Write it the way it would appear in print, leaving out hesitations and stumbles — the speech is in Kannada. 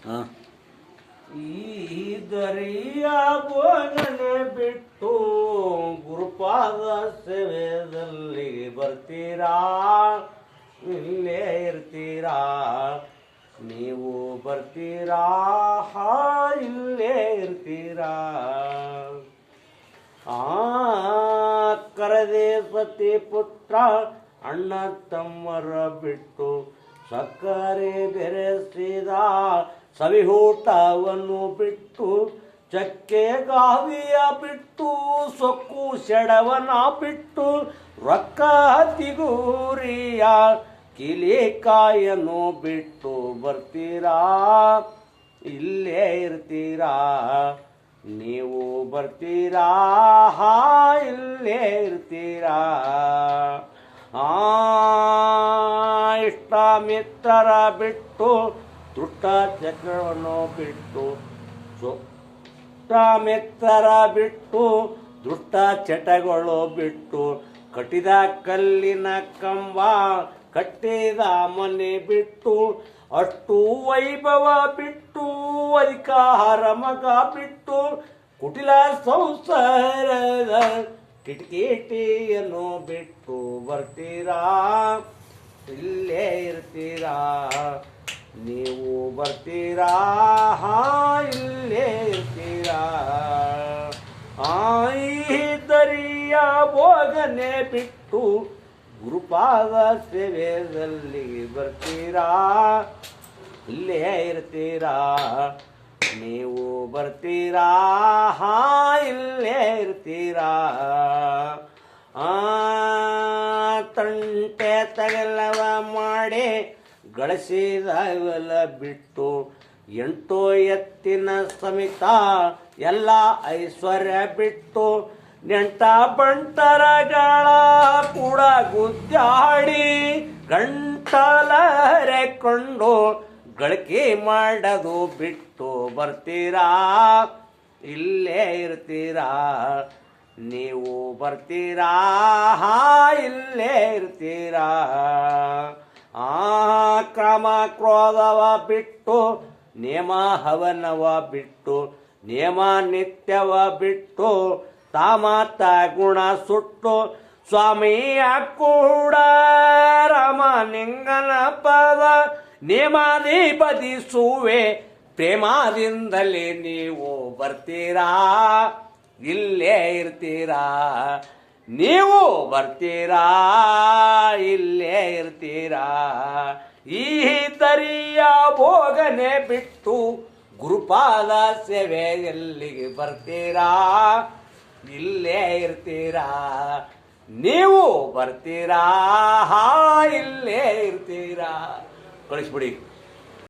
ಹಾಂ ಈ ದರಿಯ ಬೋಗನೆ ಬಿಟ್ಟು ಗುರುಪಾದ ಸೇವೆಯಲ್ಲಿ ಬರ್ತೀರಾ ಇಲ್ಲೇ ಇರ್ತೀರಾ ನೀವು ಬರ್ತೀರಾ ಇಲ್ಲೇ ಇರ್ತೀರಾ ಕರದೆ ಸತಿ ಪುತ್ರ ಅಣ್ಣ ತಮ್ಮರ ಬಿಟ್ಟು ಸಕ್ಕರೆ ಬೆರೆಸಿದ ಸವಿಹೂಟವನ್ನು ಬಿಟ್ಟು ಚಕ್ಕೆ ಗಾವಿಯ ಬಿಟ್ಟು ಸೊಕ್ಕು ಸೆಡವನ ಬಿಟ್ಟು ರೊಕ್ಕ ತಿಗೂರಿಯ ಕಿಲಿಕಾಯನ್ನು ಬಿಟ್ಟು ಬರ್ತೀರಾ ಇಲ್ಲೇ ಇರ್ತೀರಾ ನೀವು ಬರ್ತೀರಾ ಇಲ್ಲೇ ಇರ್ತೀರಾ ಇಷ್ಟ ಮಿತ್ರರ ಬಿಟ್ಟು ದುಷ್ಟ ಚಕ್ರವನ್ನು ಬಿಟ್ಟು ಮಿತ್ರರ ಬಿಟ್ಟು ದುಷ್ಟ ಚಟಗಳು ಬಿಟ್ಟು ಕಟ್ಟಿದ ಕಲ್ಲಿನ ಕಂಬ ಕಟ್ಟಿದ ಮನೆ ಬಿಟ್ಟು ಅಷ್ಟು ವೈಭವ ಬಿಟ್ಟು ಅಧಿಕಾರ ಮಗ ಬಿಟ್ಟು ಕುಟಿಲ ಸಂಸಾರದ ಕಿಟಕಿಟಿಯನ್ನು ಬಿಟ್ಟು ಬರ್ತೀರಾ ಇಲ್ಲೇ ಇರ್ತೀರಾ ನೀವು ಬರ್ತೀರಾ ಇಲ್ಲೇ ಇರ್ತೀರಾ ಈ ದರಿಯ ಭೋಗನೆ ಬಿಟ್ಟು ಗುರುಪಾದ ಸೇವೆಯಲ್ಲಿ ಬರ್ತೀರಾ ಇಲ್ಲೇ ಇರ್ತೀರಾ ನೀವು ಬರ್ತೀರಾ ಇಲ್ಲೇ ಇರ್ತೀರಾ ತಂಟೆ ತಗಲವ ಮಾಡಿ ಗಳಿಸಿದವೆಲ್ಲ ಬಿಟ್ಟು ಎಂಟು ಎತ್ತಿನ ಸಮೇತ ಎಲ್ಲ ಐಶ್ವರ್ಯ ಬಿಟ್ಟು ನೆಂಟ ಬಂಟರಗಳ ಕೂಡ ಗುದ್ದಾಡಿ ಗಂಟಲರೆಕೊಂಡು ಗಳಿಕೆ ಮಾಡೋದು ಬಿಟ್ಟು ಬರ್ತೀರಾ ಇಲ್ಲೇ ಇರ್ತೀರಾ ನೀವು ಬರ್ತೀರಾ ಇಲ್ಲೇ ಇರ್ತೀರಾ ಕ್ರಮ ಕ್ರೋಧವ ಬಿಟ್ಟು ನೇಮ ಹವನವ ಬಿಟ್ಟು ನೇಮ ನಿತ್ಯವ ಬಿಟ್ಟು ತಾಮತ ಗುಣ ಸುಟ್ಟು ಸ್ವಾಮಿಯ ಕೂಡ ರಾಮಲಿಂಗನ ಪದ ನೇಮಾಧಿಪತಿಸುವೆ ಪ್ರೇಮದಿಂದಲೇ ನೀವು ಬರ್ತೀರಾ ಇಲ್ಲೇ ಇರ್ತೀರಾ ನೀವು ಬರ್ತೀರಾ ಇಲ್ಲೇ ಇರ್ತೀರಾ ಈ ದರಿಯ ಭೋಗನೆ ಬಿಟ್ಟು ಗುರುಪಾದ ಸೇವೆಯಲ್ಲಿಗೆ ಬರ್ತೀರಾ ಇಲ್ಲೇ ಇರ್ತೀರಾ ನೀವು ಬರ್ತೀರಾ ಇಲ್ಲೇ ಇರ್ತೀರಾ ಕಳಿಸ್ಬಿಡಿ.